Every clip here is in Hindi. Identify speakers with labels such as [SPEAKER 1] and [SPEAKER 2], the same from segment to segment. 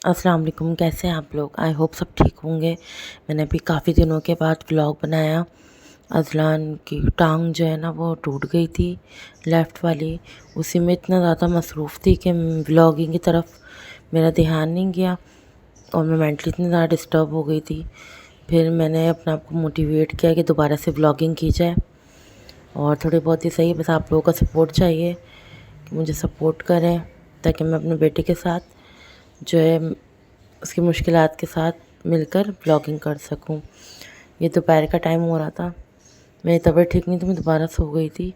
[SPEAKER 1] अस्सलाम वालेकुम। कैसे हैं आप लोग? आई होप सब ठीक होंगे। मैंने अभी काफ़ी दिनों के बाद व्लॉग बनाया। अज़लान की टांग जो है ना वो टूट गई थी, लेफ़्ट वाली। उसी में इतना ज़्यादा मसरूफ़ थी कि व्लॉगिंग की तरफ मेरा ध्यान नहीं गया और मैं मेंटली इतनी ज़्यादा डिस्टर्ब हो गई थी। फिर मैंने अपने आप को मोटिवेट किया कि दोबारा से व्लॉगिंग की जाए और थोड़ी बहुत ही सही, बस आप लोगों का सपोर्ट चाहिए कि मुझे सपोर्ट करें ताकि मैं अपने बेटे के साथ जो है उसकी मुश्किलात के साथ मिलकर व्लॉगिंग कर सकूं। ये दोपहर का टाइम हो रहा था, मेरी तबीयत ठीक नहीं थी, मैं दोबारा सो गई थी।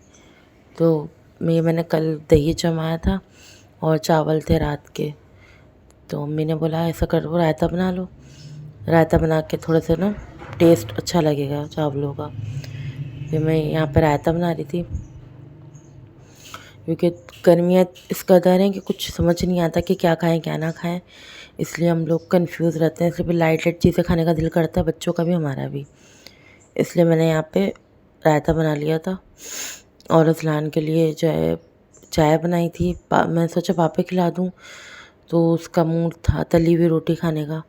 [SPEAKER 1] तो मैंने कल दही जमाया था और चावल थे रात के। तो मम्मी ने बोला ऐसा करो रायता बना लो, रायता बना के थोड़ा सा ना टेस्ट अच्छा लगेगा चावलों का। फिर मैं यहाँ पर रायता बना रही थी क्योंकि गर्मियाँ इस कदर हैं कि कुछ समझ नहीं आता कि क्या खाएं क्या ना खाएं, इसलिए हम लोग कंफ्यूज रहते हैं। इसलिए लाइट लाइट चीज़ें खाने का दिल करता है, बच्चों का भी हमारा भी। इसलिए मैंने यहाँ पे रायता बना लिया था और अज़लान के लिए जो है चाय बनाई थी। मैं सोचा पापा खिला दूँ, तो उसका मूड था तली हुई रोटी खाने का,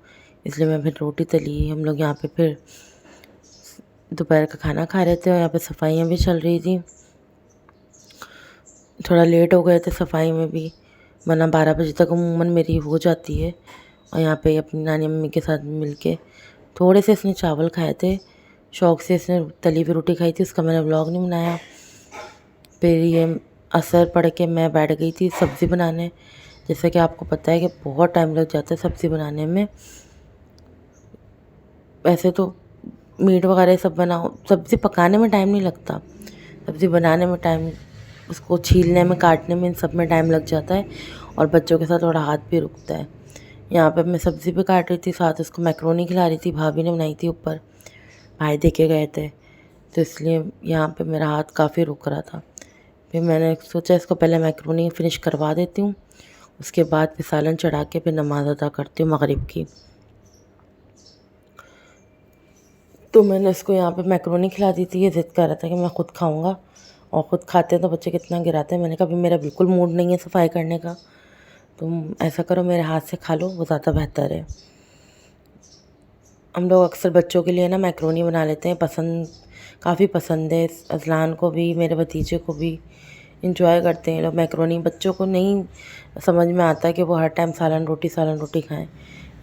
[SPEAKER 1] इसलिए मैं फिर रोटी तली। हम लोग यहाँ पे फिर दोपहर का खाना खा रहे थे और यहाँ पे सफाइयाँ भी चल रही थी। थोड़ा लेट हो गए थे सफाई में भी, वरना 12 बजे तक अमूमन मेरी हो जाती है। और यहाँ पे अपनी नानी मम्मी के साथ मिल के थोड़े से इसने चावल खाए थे, शौक़ से इसने तली हुई रोटी खाई थी, उसका मैंने व्लॉग नहीं बनाया। फिर ये असर पड़ के मैं बैठ गई थी सब्ज़ी बनाने। जैसे कि आपको पता है कि बहुत टाइम लग जाता है सब्ज़ी बनाने में। वैसे तो मीट वगैरह सब बनाओ, सब्ज़ी पकाने में टाइम नहीं लगता, सब्ज़ी बनाने में टाइम, उसको छीलने में, काटने में, इन सब में टाइम लग जाता है और बच्चों के साथ थोड़ा हाथ भी रुकता है। यहाँ पे मैं सब्ज़ी भी काट रही थी, साथ उसको मैक्रोनी खिला रही थी, भाभी ने बनाई थी ऊपर, भाई दे के गए थे, तो इसलिए यहाँ पे मेरा हाथ काफ़ी रुक रहा था। फिर मैंने सोचा इसको पहले मैक्रोनी फिनिश करवा देती हूँ, उसके बाद फिर सालन चढ़ा के फिर नमाज़ अदा करती हूँ मगरिब की। तो मैंने इसको यहाँ पे मैक्रोनी खिला दी थी। ये ज़िद कर रहा था कि मैं ख़ुद खाऊँगा, और ख़ुद खाते हैं तो बच्चे कितना गिराते हैं। मैंने कहा अभी मेरा बिल्कुल मूड नहीं है सफाई करने का, तुम ऐसा करो मेरे हाथ से खा लो, वो ज़्यादा बेहतर है। हम लोग अक्सर बच्चों के लिए ना मैक्रोनी बना लेते हैं, काफ़ी पसंद है अज़लान को भी, मेरे भतीजे को भी, इंजॉय करते हैं लोग मैक्रोनी। बच्चों को नहीं समझ में आता कि वो हर टाइम सालन रोटी खाएं।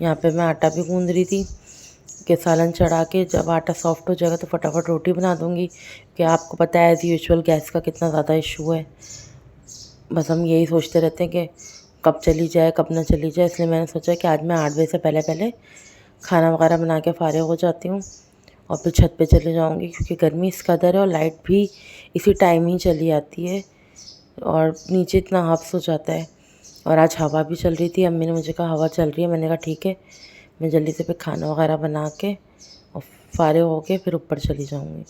[SPEAKER 1] यहाँ पे मैं आटा भी गूँध रही थी कि सालन चढ़ा के जब आटा सॉफ्ट हो जाएगा तो फटाफट रोटी बना दूँगी, कि आपको पता है एज़ यूजुअल गैस का कितना ज़्यादा इशू है। बस हम यही सोचते रहते हैं कि कब चली जाए कब ना चली जाए। इसलिए मैंने सोचा कि आज मैं 8 बजे से पहले पहले खाना वगैरह बना के फ़ारिग हो जाती हूँ और फिर छत पे चले जाऊँगी, क्योंकि गर्मी इस कदर है और लाइट भी इसी टाइम ही चली आती है और नीचे इतना हब्स हो जाता है। और आज हवा भी चल रही थी, अम्मी ने मुझे कहा हवा चल रही है, मैंने कहा ठीक है, मैं जल्दी से फिर खाना वगैरह बना के और फ़ारिग हो के फिर ऊपर चली जाऊँगी।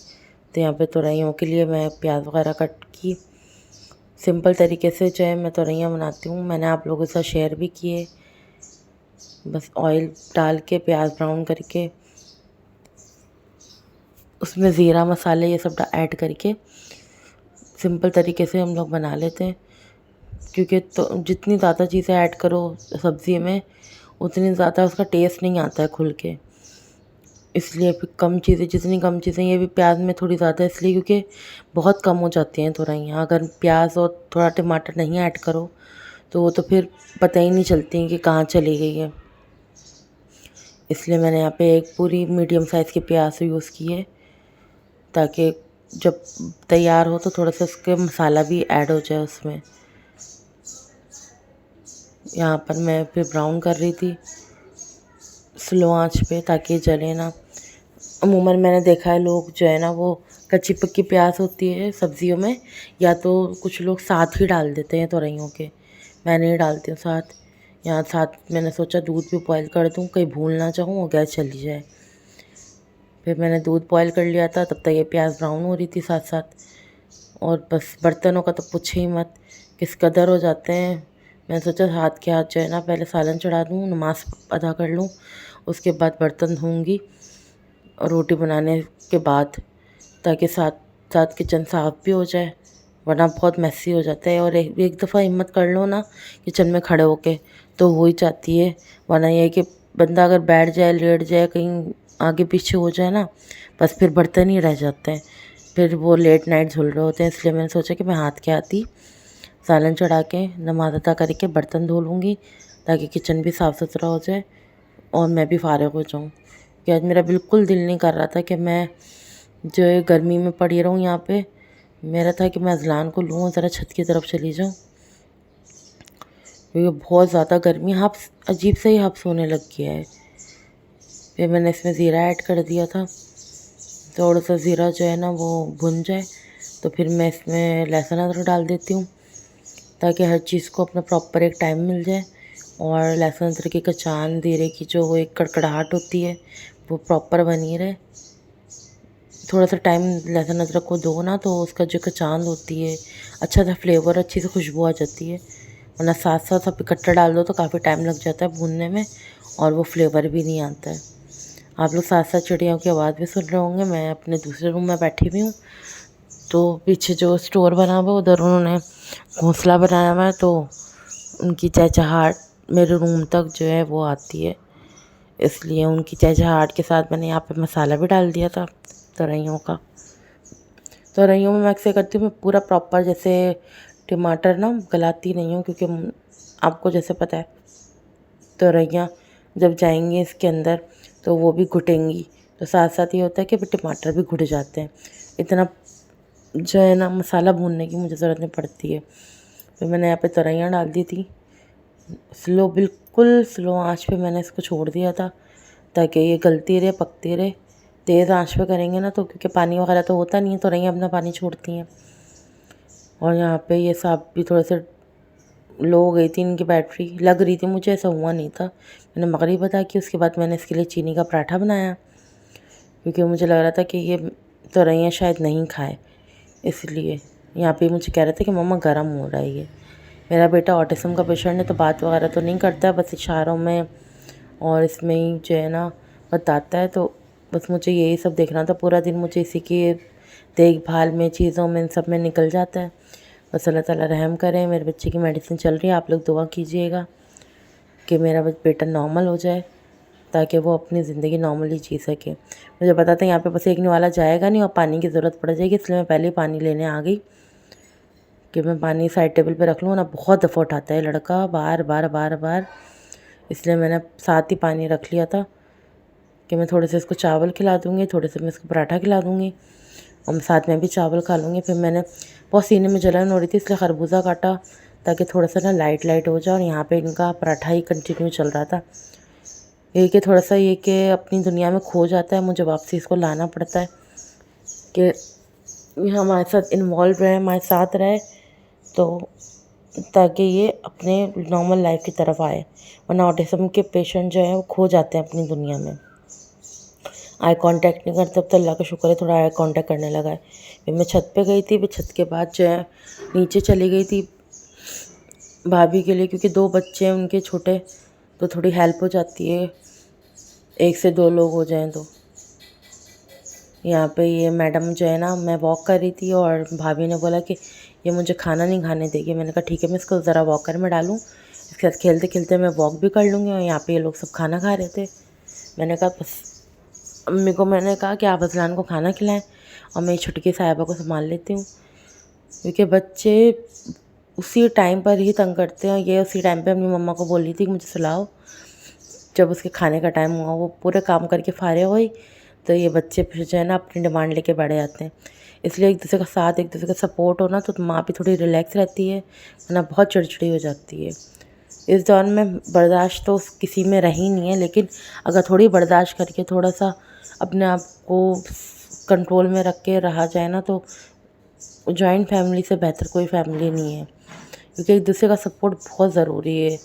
[SPEAKER 1] तो यहाँ पे तोरइयों के लिए मैं प्याज वगैरह कट की, सिंपल तरीके से जो है मैं तोरइयाँ बनाती हूँ, मैंने आप लोगों के साथ शेयर भी किए। बस ऑयल डाल के प्याज ब्राउन करके उसमें ज़ीरा मसाले ये सब ऐड करके सिंपल तरीके से हम लोग बना लेते हैं, क्योंकि तो जितनी ज़्यादा चीज़ें ऐड करो सब्ज़ी में उतनी ज़्यादा उसका टेस्ट नहीं आता है खुल के। इसलिए फिर जितनी कम चीज़ें, ये भी प्याज में थोड़ी ज़्यादा इसलिए क्योंकि बहुत कम हो जाती हैं तोरइयाँ। अगर प्याज और थोड़ा टमाटर नहीं ऐड करो तो वो तो फिर पता ही नहीं चलती कि कहाँ चली गई है। इसलिए मैंने यहाँ पे एक पूरी मीडियम साइज़ की प्याज यूज़ की है, ताकि जब तैयार हो तो थोड़ा सा उसके मसाला भी ऐड हो जाए उसमें। यहाँ पर मैं फिर ब्राउन कर रही थी स्लो आंच पे, ताकि जले ना। अमूमन मैंने देखा है लोग जो है ना वो कच्ची पक्की प्याज होती है सब्ज़ियों में, या तो कुछ लोग साथ ही डाल देते हैं तोरइयों के, मैं नहीं डालती हूँ साथ। यहाँ साथ मैंने सोचा दूध भी बॉयल कर दूँ, कहीं भूल ना जाऊँ और गैस चली जाए। फिर मैंने दूध बॉयल कर लिया था, तब तक ये प्याज ब्राउन हो रही थी साथ साथ। और बस बर्तनों का तो पूछे ही मत, किस कदर हो जाते हैं। मैंने सोचा हाथ के हाथ जो है ना पहले सालन चढ़ा दूँ, नमाज़ अदा कर लूँ, उसके बाद बर्तन धोऊँगी और रोटी बनाने के बाद, ताकि साथ साथ किचन साफ़ भी हो जाए, वरना बहुत मेसी हो जाता है। और एक दफ़ा हिम्मत कर लो ना किचन में खड़े होके तो हो ही जाती है। वरना ये है कि बंदा अगर बैठ जाए, लेट जाए, कहीं आगे पीछे हो जाए ना, बस फिर बर्तन ही रह जाते हैं, फिर वो लेट नाइट धुल रहे होते हैं। इसलिए मैंने सोचा कि मैं हाथ के आती सालन चढ़ा के नमाज़ अता करके बर्तन धो लूँगी, ताकि किचन भी साफ़ सुथरा हो जाए और मैं भी फ़ारिग हो जाऊँ। कि आज मेरा बिल्कुल दिल नहीं कर रहा था कि मैं जो है गर्मी में पड़ी रहूँ यहाँ पे। मेरा था कि मैं अज़लान को लूँ और ज़रा छत की तरफ चली जाऊँ, क्योंकि बहुत ज़्यादा गर्मी हब्स अजीब से ही हब्स होने लग गया है। फिर मैंने इसमें ज़ीरा ऐड कर दिया था। थोड़ा सा ज़ीरा जो है ना वो भुन जाए तो फिर मैं इसमें लहसुन अदरक डाल देती हूँ, ताकि हर चीज़ को अपना प्रॉपर एक टाइम मिल जाए और लहसुन अदरक की कचान ज़ीरे की जो वो एक कड़कड़ाहट होती है वो प्रॉपर बनी रहे। थोड़ा सा टाइम लहसुन अदरक को दो ना, तो उसका जो कचान होती है, अच्छा सा फ्लेवर, अच्छी सी खुशबू आ जाती है। वरना साथ साथ सब इकट्ठा डाल दो तो काफ़ी टाइम लग जाता है भूनने में और वो फ्लेवर भी नहीं आता है। आप लोग साथ साथ चिड़ियों की आवाज़ भी सुन रहे होंगे। मैं अपने दूसरे रूम में बैठी हुई हूँ, तो पीछे जो स्टोर बना हुआ है उधर उन्होंने घोंसला बनाया हुआ है, तो उनकी चहचहाहट मेरे रूम तक जो है वो आती है। इसलिए उनकी चहचहाहट के साथ मैंने यहाँ पे मसाला भी डाल दिया था तोरइयों का। तोरइयों में मैं अक्सर करती हूँ, मैं पूरा प्रॉपर जैसे टमाटर ना गलाती नहीं हूँ, क्योंकि आपको जैसे पता है तोरइयाँ जब जाएंगी इसके अंदर तो वो भी घुटेंगी, तो साथ साथ ये होता है कि टमाटर भी घुट जाते हैं। इतना जो है ना मसाला भूनने की मुझे ज़रूरत नहीं पड़ती है। फिर मैंने यहाँ पे तोरइयाँ डाल दी थी। बिल्कुल स्लो आंच पे मैंने इसको छोड़ दिया था, ताकि ये गलती रहे, पकती रहे। तेज़ आंच पे करेंगे ना तो क्योंकि पानी वगैरह तो होता नहीं है, तोरइयाँ अपना पानी छोड़ती हैं। और यहाँ पे ये साहब भी थोड़े से लो हो गई थी, इनकी बैटरी लग रही थी, मुझे ऐसा हुआ नहीं था। मैंने मगरिब अदा की, उसके बाद मैंने इसके लिए चीनी का पराठा बनाया, क्योंकि मुझे लग रहा था कि ये तोरइयाँ शायद नहीं खाए। इसलिए यहाँ पे मुझे कह रहे थे कि मम्मा गर्म हो रहा है ये। मेरा बेटा ऑटिज़म का पेशेंट है, तो बात वगैरह तो नहीं करता है, बस इशारों में और इसमें ही जो है ना बताता है। तो बस मुझे यही सब देखना था, पूरा दिन मुझे इसी की देखभाल में, चीज़ों में, इन सब में निकल जाता है। बस अल्लाह ताला रहम करें। मेरे बच्चे की मेडिसिन चल रही है, आप लोग दुआ कीजिएगा कि मेरा बेटा नॉर्मल हो जाए, ताकि वो अपनी ज़िंदगी नॉर्मली जी सके। मुझे पता था यहाँ पे बस एक निवाला जाएगा नहीं और पानी की ज़रूरत पड़ जाएगी, इसलिए मैं पहले ही पानी लेने आ गई कि मैं पानी साइड टेबल पे रख लूँ ना। बहुत दफ़ा उठाता है लड़का, बार बार बार बार। इसलिए मैंने साथ ही पानी रख लिया था कि मैं थोड़े से इसको चावल खिला दूँगी, थोड़े से मैं इसको पराठा खिला दूँगी और साथ में भी चावल खा लूँगी। फिर मैंने बहुत सीने में जलन हो रही थी, इसलिए खरबूजा काटा ताकि थोड़ा सा ना लाइट लाइट हो जाए। और यहाँ पे इनका पराठा ही कंटिन्यू चल रहा था। ये कि थोड़ा सा ये कि अपनी दुनिया में खो जाता है, मुझे वापसी इसको लाना पड़ता है कि ये हमारे साथ इन्वॉल्व रहे, हमारे साथ रहे, तो ताकि ये अपने नॉर्मल लाइफ की तरफ आए। वरना ऑटिज़म के पेशेंट जो है वो खो जाते हैं अपनी दुनिया में, आई कांटेक्ट नहीं करते। अब तो अल्लाह का शुक्र है थोड़ा आई कांटेक्ट करने लगा है। फिर मैं छत पे गई थी, फिर छत के बाद जो है नीचे चली गई थी भाभी के लिए, क्योंकि 2 बच्चे हैं उनके छोटे, तो थोड़ी हेल्प हो जाती है, 1 से 2 लोग हो जाएं तो। यहाँ पे ये मैडम जो है ना, मैं वॉक कर रही थी और भाभी ने बोला कि ये मुझे खाना नहीं खाने देगी। मैंने कहा ठीक है, मैं इसको ज़रा वॉकर में डालूँ, इसके साथ खेलते खेलते मैं वॉक भी कर लूँगी। और यहाँ पे ये लोग सब खाना खा रहे थे। मैंने कहा बस अम्मी को मैंने कहा कि आप अज़लान को खाना खिलाएं और मैं छुटकी साहिबा को संभाल लेती हूँ, क्योंकि बच्चे उसी टाइम पर ही तंग करते हैं। ये उसी टाइम पे अपनी मम्मा को बोल रही थी कि मुझे सुलाओ। जब उसके खाने का टाइम हुआ, वो पूरे काम करके फारिग हुई, तो ये बच्चे फिर जो है ना अपनी डिमांड लेके बैठ जाते हैं। इसलिए एक दूसरे का साथ, एक दूसरे का सपोर्ट हो ना, तो माँ भी थोड़ी रिलैक्स रहती है, वरना बहुत चिड़चिड़ी हो जाती है। इस दौर में बर्दाश्त तो किसी में रही नहीं है, लेकिन अगर थोड़ी बर्दाश्त करके थोड़ा सा अपने आप को कंट्रोल में रख के रहा जाए ना, तो जॉइंट फैमिली से बेहतर कोई फैमिली नहीं है। क्योंकि एक दूसरे का सपोर्ट बहुत ज़रूरी है,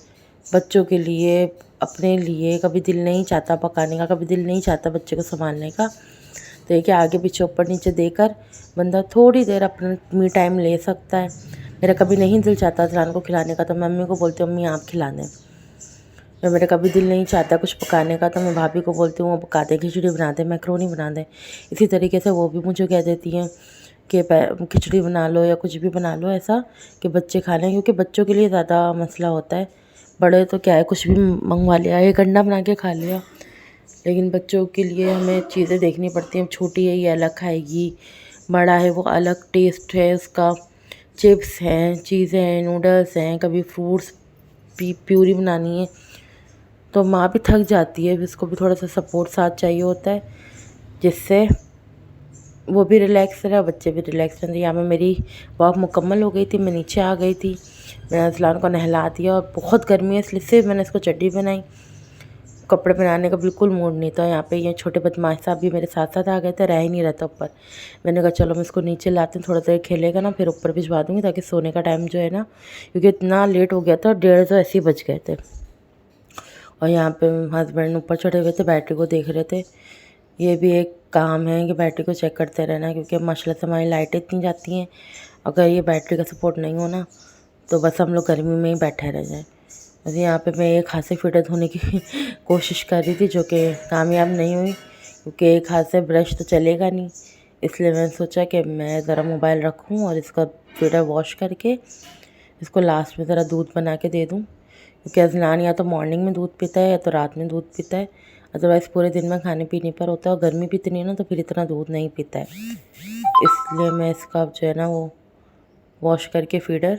[SPEAKER 1] बच्चों के लिए, अपने लिए। कभी दिल नहीं चाहता पकाने का, कभी दिल नहीं चाहता बच्चे को संभालने का, तो ये कि आगे पीछे ऊपर नीचे देकर बंदा थोड़ी देर अपना मी टाइम ले सकता है। मेरा कभी नहीं दिल चाहता अज़लान को खिलाने का, तो मैं मम्मी को बोलती हूँ अम्मी आप खिला दें। जब मेरा कभी दिल नहीं चाहता कुछ पकाने का, तो मैं भाभी को बोलती हूँ वो पका दे, खिचड़ी बना दे, मैक्रोनी बना दे। इसी तरीके से वो भी मुझे कह देती हैं कि खिचड़ी बना लो या कुछ भी बना लो ऐसा कि बच्चे खा लें, क्योंकि बच्चों के लिए ज़्यादा मसला होता है। बड़े तो क्या है, कुछ भी मंगवा लिया, एक अंडा बना के खा लिया। लेकिन बच्चों के लिए हमें चीज़ें देखनी पड़ती हैं। छोटी है ये अलग खाएगी, बड़ा है वो अलग टेस्ट है उसका। चिप्स हैं, चीज़ें हैं, नूडल्स हैं, कभी फ्रूट्स प्यूरी बनानी है, तो माँ भी थक जाती है। उसको भी थोड़ा सा सपोर्ट साथ चाहिए होता है, जिससे वो भी रिलैक्स रहे, बच्चे भी रिलैक्स रहें। यहाँ पे मेरी वॉक मुकम्मल हो गई थी, मैं नीचे आ गई थी, मैंने अज़लान को नहला दिया। और बहुत गर्मी है इसलिए से मैंने इसको चड्डी बनाई, कपड़े पहनाने का बिल्कुल मूड नहीं था। यहाँ पे ये छोटे बदमाश साहब भी मेरे साथ साथ आ गए थे, रह ही नहीं रहा था ऊपर। मैंने कहा चलो मैं इसको नीचे लाती हूँ, थोड़ा देर खेलेगा ना, फिर ऊपर भिजवा दूँगी, ताकि सोने का टाइम जो है ना, क्योंकि इतना लेट हो गया था, 1:30 तो ऐसे ही बज गए थे। और यहाँ पे हस्बैंड ऊपर चढ़े हुए थे, बैटरी को देख रहे थे। ये भी एक काम है कि बैटरी को चेक करते रहना, क्योंकि माशाल्लाह से हमारी लाइटें इतनी जाती हैं, अगर ये बैटरी का सपोर्ट नहीं होना तो बस हम लोग गर्मी में ही बैठे रह जाएं। बस यहाँ पे मैं एक हाथ से फिटर धोने की कोशिश कर रही थी, जो कि कामयाब नहीं हुई, क्योंकि एक हाथ से ब्रश तो चलेगा नहीं। इसलिए मैंने सोचा कि मैं ज़रा मोबाइल रखूँ और इसका फिटर वॉश करके इसको लास्ट में ज़रा दूध बना के दे दूँ, क्योंकि अज़लान या तो मॉर्निंग में दूध पीता है या तो रात में दूध पीता है, अदरवाइज़ पूरे दिन में खाने पीने पर होता है। और गर्मी भी इतनी है ना, तो फिर इतना दूध नहीं पीता है। इसलिए मैं इसका जो है ना वो वॉश करके फीडर।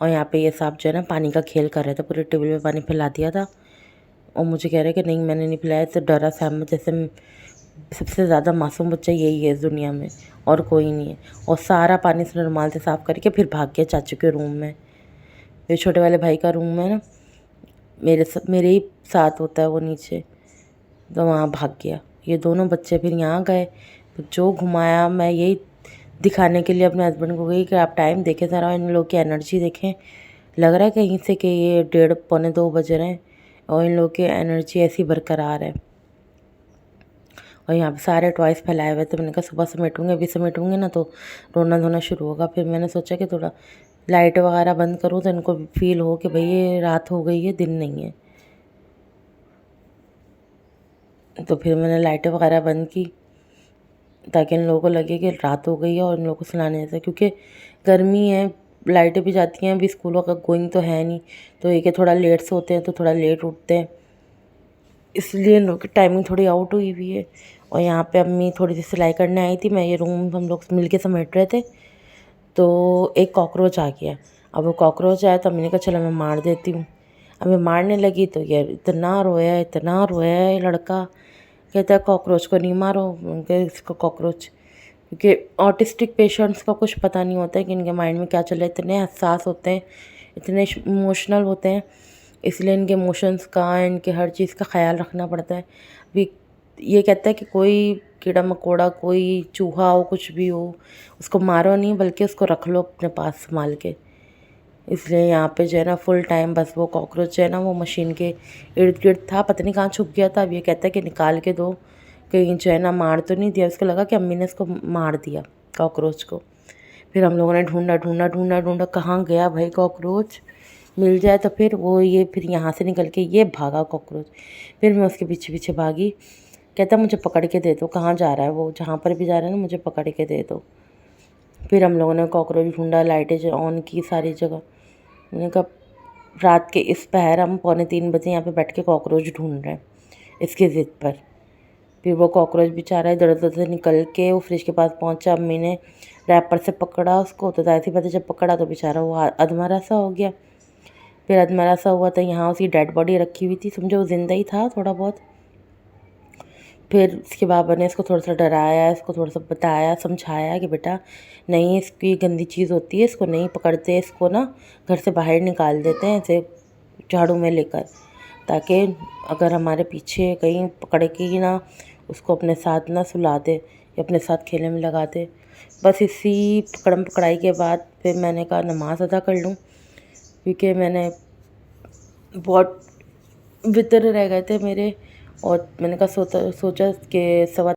[SPEAKER 1] और यहाँ पे ये साहब जो है ना पानी का खेल कर रहे थे, पूरे टेबल में पानी फैला दिया था। और मुझे कह रहे कि नहीं मैंने नहीं पिलाया, तो डरा सहमत, जैसे सबसे ज़्यादा मासूम बच्चा यही है इस दुनिया में, और कोई नहीं है। और सारा पानी से रुमाल से साफ़ करके फिर भाग गया चाचू के रूम में। मेरे छोटे वाले भाई का रूम है ना, मेरे ही साथ होता है वो नीचे, तो वहाँ भाग गया। ये दोनों बच्चे फिर यहाँ गए, तो जो घुमाया, मैं यही दिखाने के लिए अपने हस्बैंड को गई कि आप टाइम देखें ज़रा, इन लोग की एनर्जी देखें। लग रहा है कहीं से कि ये 1:30 पौने 2 बज रहे हैं और इन लोग की एनर्जी ऐसी बरकरार है। और यहाँ पे सारे टॉयज़ फैलाए हुए थे। मैंने कहा सुबह समेटूँगी, अभी समेटूँगी ना तो रोना धोना शुरू होगा। फिर मैंने सोचा कि थोड़ा लाइट वगैरह बंद करूँ, तो इनको फील हो कि भाई ये रात हो गई है, दिन नहीं है। तो फिर मैंने लाइटें वगैरह बंद की, ताकि इन लोगों को लगे कि रात हो गई है और इन लोगों को सुलाने जैसा, क्योंकि गर्मी है, लाइटें भी जाती हैं। अभी स्कूलों का गोइंग तो है नहीं, तो ये कि थोड़ा लेट से होते हैं तो थोड़ा लेट उठते हैं, इसलिए इन लोगों की टाइमिंग थोड़ी आउट हुई हुई है। और यहाँ पे अम्मी थोड़ी सी सिलाई करने आई थी, मैं ये रूम हम लोग मिल के समेट रहे थे, तो एक कॉकरोच आ गया। अब वो कॉकरोच आया तो अम्मी ने कहा चलो मैं मार देती हूँ। अब मैं मारने लगी तो ये इतना रोया, इतना रोया ये लड़का, कहता है कॉकरोच को नहीं मारो। उनके इसको कॉकरोच, क्योंकि ऑटिस्टिक पेशेंट्स का कुछ पता नहीं होता है कि इनके माइंड में क्या चल रहा है। इतने हसास होते हैं, इतने इमोशनल होते हैं, इसलिए इनके इमोशंस का, इनके हर चीज़ का ख्याल रखना पड़ता है। अभी ये कहता है कि कोई कीड़ा मकोड़ा, कोई चूहा हो, कुछ भी हो, उसको मारो नहीं, बल्कि उसको रख लो अपने पास संभाल के। इसलिए यहाँ पे जो है ना फुल टाइम बस वो कॉकरोच जो है ना वो मशीन के इर्द गिर्द था, पता नहीं कहाँ छुप गया था। अब ये कहता है कि निकाल के दो, कहीं जो है ना मार तो नहीं दिया। उसको लगा कि अम्मी ने इसको मार दिया कॉकरोच को। फिर हम लोगों ने ढूंढा ढूंढा ढूंढा ढूंढा, कहाँ गया भाई कॉकरोच, मिल जाए तो फिर वो ये फिर यहाँ से निकल के ये भागा कॉकरोच। फिर मैं उसके पीछे पीछे भागी, कहता मुझे पकड़ के दे दो, कहाँ जा रहा है वो, जहाँ पर भी जा रहा है ना मुझे पकड़ के दे दो। फिर हम लोगों ने कॉकरोच ढूंढा, लाइटें जो ऑन की सारी जगह। मैंने कहा रात के इस पहर हम 2:45 बजे यहाँ पे बैठ के कॉकरोच ढूंढ रहे हैं इसकी ज़िद पर। फिर वो कॉकरोच बेचारा इधर-उधर से निकल के वो फ्रिज के पास पहुंचा। अम्मी ने रैपर से पकड़ा उसको, तो ज़ाहिर सी बात है जब पकड़ा तो बेचारा वो अधमरा सा हो गया। फिर अधमरा सा हुआ तो यहाँ उसकी डेड बॉडी रखी हुई थी, समझो वो ज़िंदा ही था थोड़ा बहुत। फिर उसके बाबा ने इसको थोड़ा सा डराया, इसको थोड़ा सा बताया, समझाया कि बेटा नहीं, इसकी गंदी चीज़ होती है, इसको नहीं पकड़ते, इसको ना घर से बाहर निकाल देते हैं ऐसे झाड़ू में लेकर, ताकि अगर हमारे पीछे कहीं पकड़ेगी ना, उसको अपने साथ ना सुला दे या अपने साथ खेलने में लगा दे। बस इसी पकड़म पकड़ाई के बाद फिर मैंने कहा नमाज़ अदा कर लूँ, क्योंकि मैंने बहुत वितर रह गए थे मेरे। और मैंने कहा सोचा कि सवा